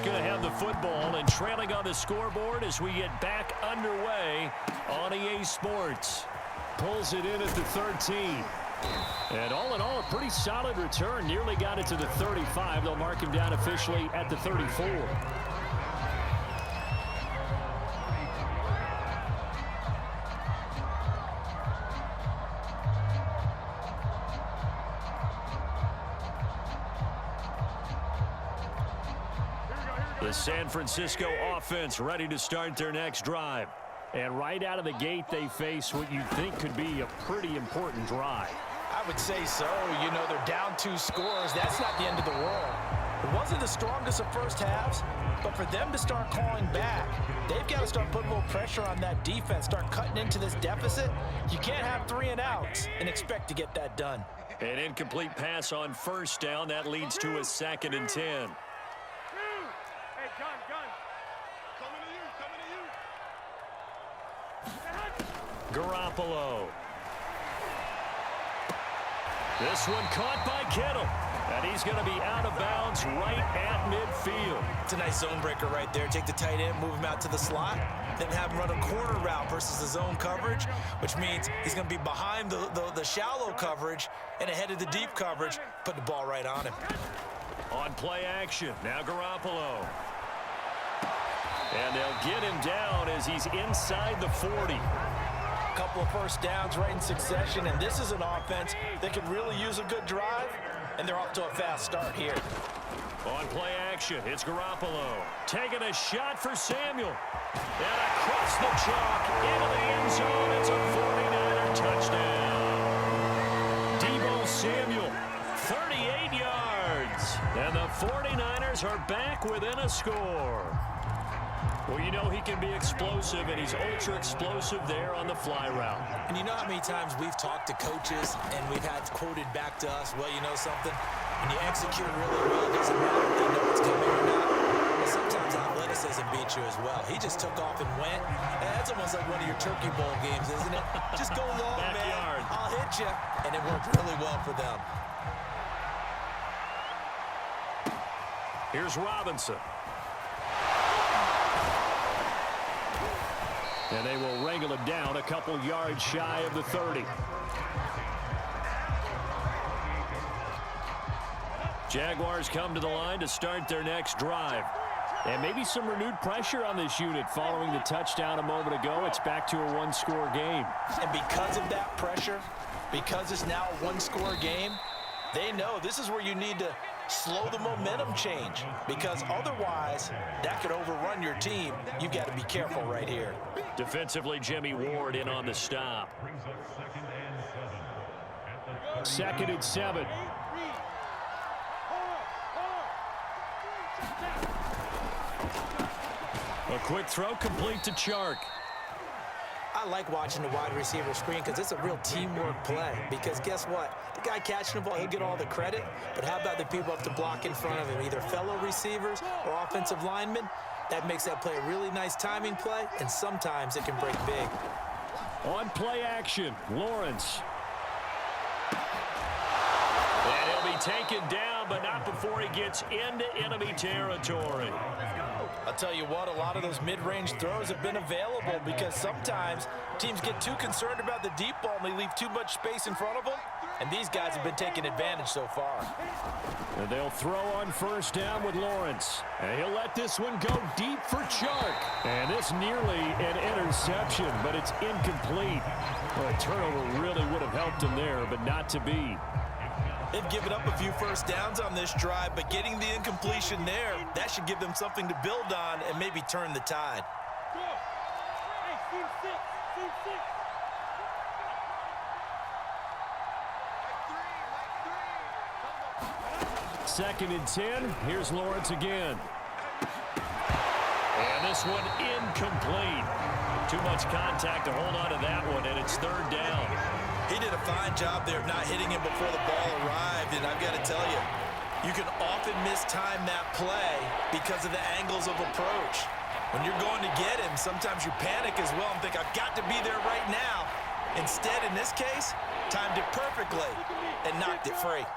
is going to have the football and trailing on the scoreboard as we get back underway on EA Sports. Pulls it in at the 13. And all in all, a pretty solid return. Nearly got it to the 35. They'll mark him down officially at the 34. The San Francisco offense ready to start their next drive. And right out of the gate, they face what you think could be a pretty important drive. I would say so. You know, they're down 2 scores. That's not the end of the world. It wasn't the strongest of first halves, but for them to start clawing back, they've got to start putting a little pressure on that defense, start cutting into this deficit. You can't have 3 and outs and expect to get that done. An incomplete pass on first down. That leads to a 2nd and 10. Garoppolo. This one caught by Kittle. And he's going to be out of bounds right at midfield. It's a nice zone breaker right there. Take the tight end, move him out to the slot, then have him run a corner route versus the zone coverage, which means he's going to be behind the shallow coverage and ahead of the deep coverage. Put the ball right on him. On play action, now Garoppolo. And they'll get him down as he's inside the 40. A couple of first downs right in succession, and this is an offense that can really use a good drive, and they're off to a fast start here. On play action, it's Garoppolo. Taking a shot for Samuel. And across the chalk into the end zone. It's a 49er touchdown. Deebo Samuel, 38 yards. And the 49ers are back within a score. Well, you know he can be explosive, and he's ultra-explosive there on the fly route. And you know how many times we've talked to coaches, and we've had quoted back to us, well, you know something? When you execute really well, it doesn't matter if they know it's coming or not. But sometimes athleticism beats you as well. He just took off and went. And that's almost like one of your Turkey Bowl games, isn't it? Just go long, man. I'll hit you. And it worked really well for them. Here's Robinson. And they will wrangle it down a couple yards shy of the 30. Jaguars come to the line to start their next drive. And maybe some renewed pressure on this unit following the touchdown a moment ago. It's back to a one-score game. And because of that pressure, because it's now a one-score game, they know this is where you need to slow the momentum change, because otherwise that could overrun your team. You've got to be careful right here. Defensively, Jimmy Ward in on the stop. 2nd and 7. A quick throw complete to Chark. I like watching the wide receiver screen because it's a real teamwork play. Because guess what? The guy catching the ball, he'll get all the credit. But how about the people up to block in front of him, either fellow receivers or offensive linemen? That makes that play a really nice timing play, and sometimes it can break big. On play action, Lawrence. And he'll be taken down, but not before he gets into enemy territory. I'll tell you what, a lot of those mid-range throws have been available because sometimes teams get too concerned about the deep ball and they leave too much space in front of them. And these guys have been taking advantage so far. And they'll throw on first down with Lawrence. And he'll let this one go deep for Chark. And this nearly an interception, but it's incomplete. Well, a turnover really would have helped him there, but not to be. They've given up a few first downs on this drive, but getting the incompletion there, that should give them something to build on and maybe turn the tide. Second and 10. Here's Lawrence again. And this one incomplete. Too much contact to hold on to that one, and it's 3rd down. He did a fine job there of not hitting him before the ball arrived, and I've got to tell you, you can often mistime that play because of the angles of approach. When you're going to get him, sometimes you panic as well and think, I've got to be there right now. Instead, in this case, timed it perfectly and knocked it free.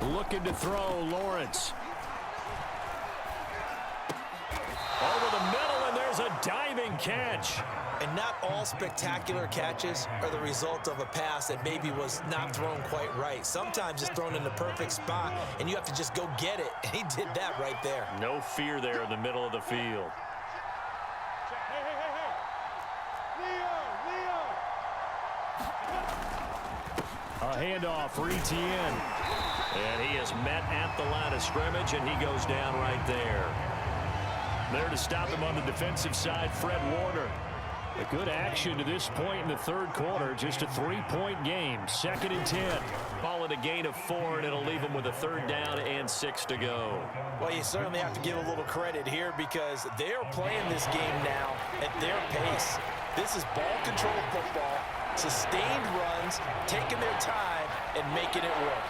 Looking to throw, Lawrence. Over the middle, and there's a diving catch. And not all spectacular catches are the result of a pass that maybe was not thrown quite right. Sometimes it's thrown in the perfect spot, and you have to just go get it. And he did that right there. No fear there in the middle of the field. A handoff for Etienne. And he is met at the line of scrimmage, and he goes down right there. There to stop him on the defensive side, Fred Warner. A good action to this point in the third quarter. Just a 3-point game. 2nd and 10. Ball at a gain of 4, and it'll leave them with a 3rd down and 6 to go. Well, you certainly have to give a little credit here because they're playing this game now at their pace. This is ball control football, sustained runs, taking their time, and making it work.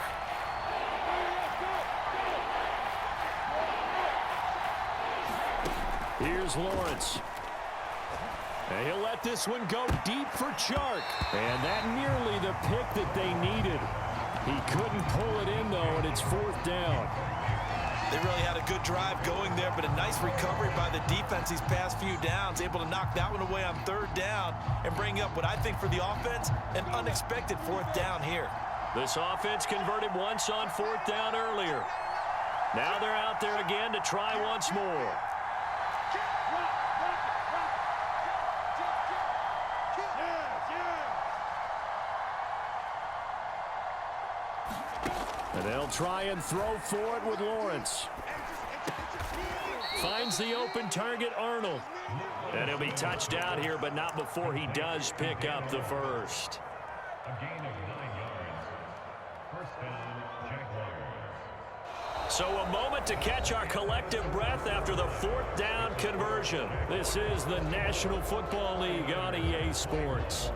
Here's Lawrence. And he'll let this one go deep for Chark. And that nearly the pick that they needed. He couldn't pull it in, though, and it's 4th down. They really had a good drive going there, but a nice recovery by the defense these past few downs, able to knock that one away on 3rd down and bring up what I think for the offense, an unexpected 4th down here. This offense converted once on 4th down earlier. Now they're out there again to try once more. And they'll try and throw for it with Lawrence. Finds the open target, Arnold. And he'll be touched out here, but not before he does pick up the first. A gain of 9 yards. First down, Jaguars. So a moment to catch our collective breath after the 4th down conversion. This is the National Football League on EA Sports.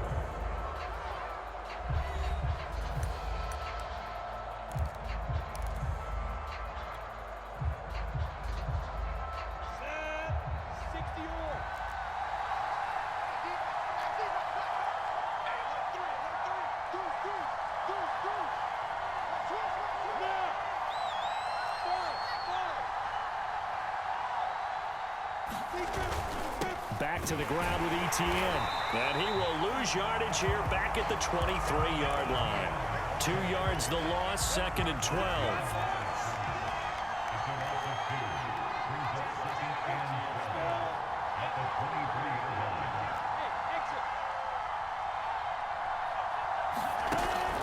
Back to the ground with Etienne. And he will lose yardage here back at the 23-yard line. 2 yards the loss, 2nd and 12.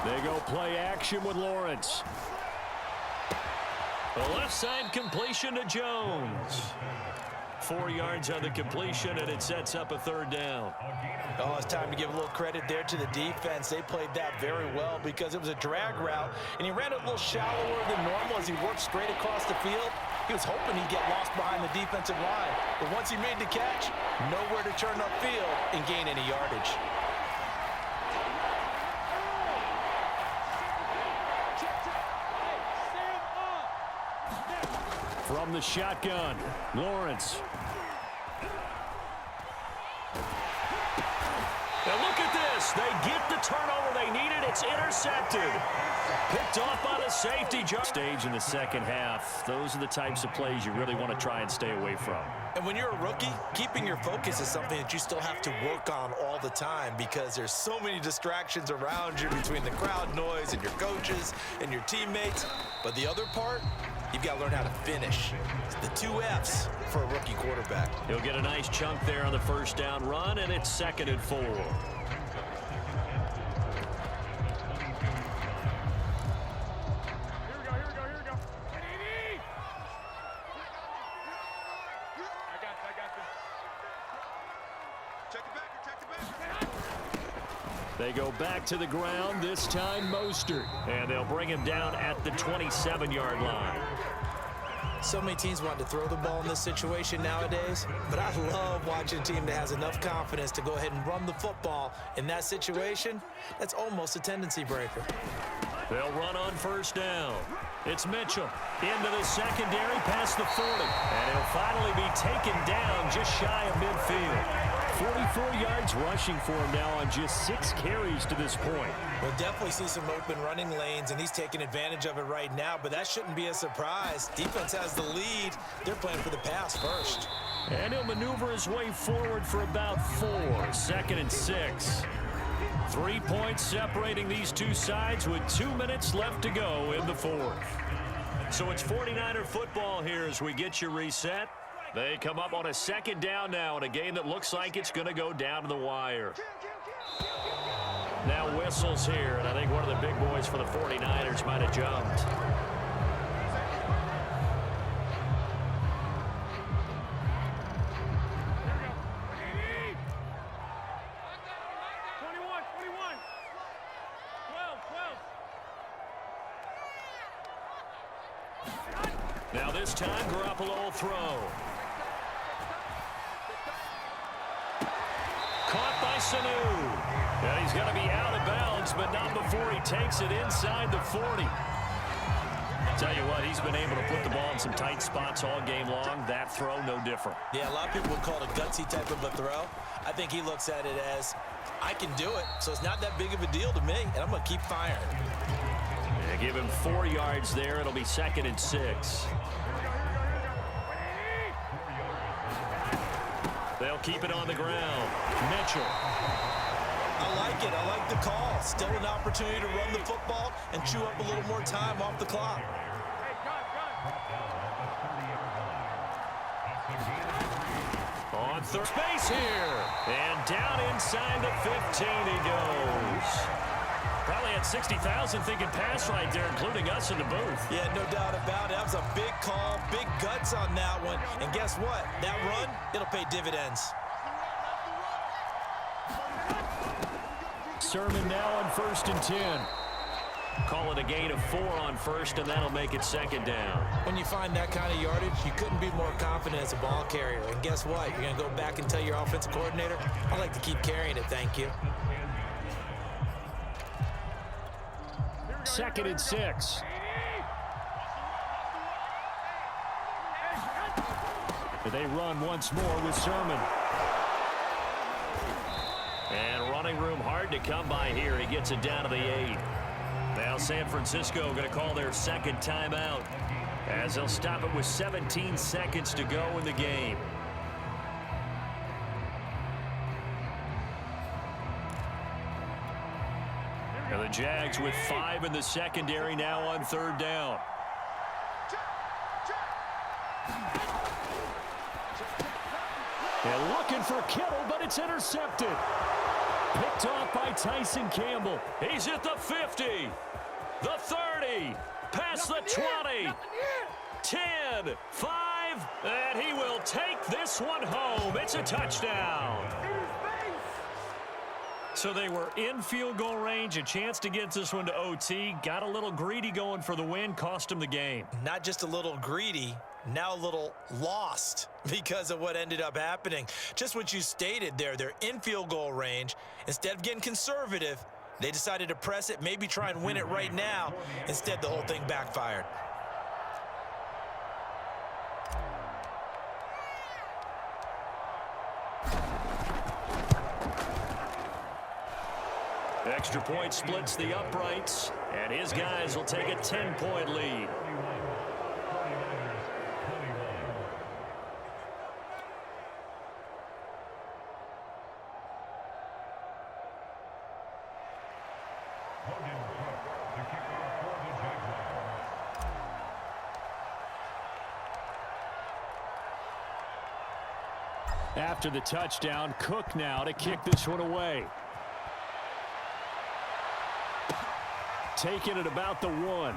They go play action with Lawrence. The left side completion to Jones. 4 yards on the completion, and it sets up a 3rd down. Oh, it's time to give a little credit there to the defense. They played that very well because it was a drag route, and he ran it a little shallower than normal as he worked straight across the field. He was hoping he'd get lost behind the defensive line, but once he made the catch, nowhere to turn upfield and gain any yardage. From the shotgun, Lawrence. Now look at this. They get the turnover they needed. It's intercepted. Picked off by the safety. Stage in the second half. Those are the types of plays you really want to try and stay away from. And when you're a rookie, keeping your focus is something that you still have to work on all the time because there's so many distractions around you between the crowd noise and your coaches and your teammates. But the other part, you've got to learn how to finish. It's the 2 F's for a rookie quarterback. He'll get a nice chunk there on the 1st down run, and it's 2nd and 4. They go back to the ground, this time Mostert. And they'll bring him down at the 27-yard line. So many teams want to throw the ball in this situation nowadays, but I love watching a team that has enough confidence to go ahead and run the football. In that situation, that's almost a tendency breaker. They'll run on 1st down. It's Mitchell into the secondary past the 40. And he'll finally be taken down just shy of midfield. 44 yards rushing for him now on just 6 carries to this point. We'll definitely see some open running lanes, and he's taking advantage of it right now, but that shouldn't be a surprise. Defense has the lead. They're playing for the pass first. And he'll maneuver his way forward for about 4. 2nd and 6. 3 points separating these two sides with 2 minutes left to go in the 4th. So it's 49er football here as we get you reset. They come up on a 2nd down now in a game that looks like it's going to go down to the wire. Now whistles here, and I think one of the big boys for the 49ers might have jumped. Now this time, Garoppolo will throw. Caught by Sanu. And he's going to be out of bounds, but not before he takes it inside the 40. Tell you what, he's been able to put the ball in some tight spots all game long. That throw, no different. Yeah, a lot of people would call it a gutsy type of a throw. I think he looks at it as, I can do it, so it's not that big of a deal to me, and I'm going to keep firing. Yeah, give him 4 yards there. It'll be 2nd and 6. They'll keep it on the ground. Mitchell. I like it. I like the call. Still an opportunity to run the football and chew up a little more time off the clock. On third space here. And down inside the 15 he goes. Probably had 60,000 thinking pass right there, including us in the booth. Yeah, no doubt about it. That was a big call, big guts on that one. And guess what? That run, it'll pay dividends. Sermon now on 1st and 10. Call it a gain of 4 on 1st, and that'll make it 2nd down. When you find that kind of yardage, you couldn't be more confident as a ball carrier. And guess what? You're going to go back and tell your offensive coordinator, I like to keep carrying it, thank you. 2nd and 6. They run once more with Sermon. And running room hard to come by here. He gets it down to the 8. Now San Francisco going to call their 2nd timeout as they'll stop it with 17 seconds to go in the game. And the Jags with 5 in the secondary now on 3rd down. And looking for Kittle, but it's intercepted. Picked off by Tyson Campbell. He's at the 50, the 30, past the 20, 10, 5, and he will take this one home. It's a touchdown. So they were in field goal range, a chance to get this one to OT. Got a little greedy going for the win, cost him the game. Not just a little greedy, now a little lost because of what ended up happening. Just what you stated there, they're in field goal range. Instead of getting conservative, they decided to press it, maybe try and win it right now. Instead, the whole thing backfired. Extra point splits the uprights, and his guys will take a 10-point lead. After the touchdown, Cook now to kick this one away. Taken at about the 1.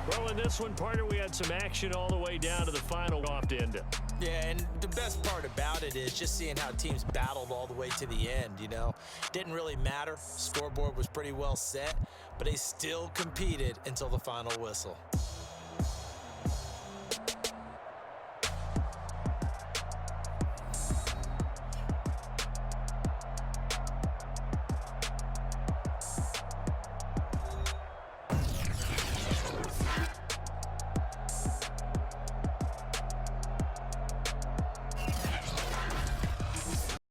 Well, in this one, partner, we had some action all the way down to the final off end. Yeah, and the best part about it is just seeing how teams battled all the way to the end, you know. Didn't really matter. Scoreboard was pretty well set, but they still competed until the final whistle.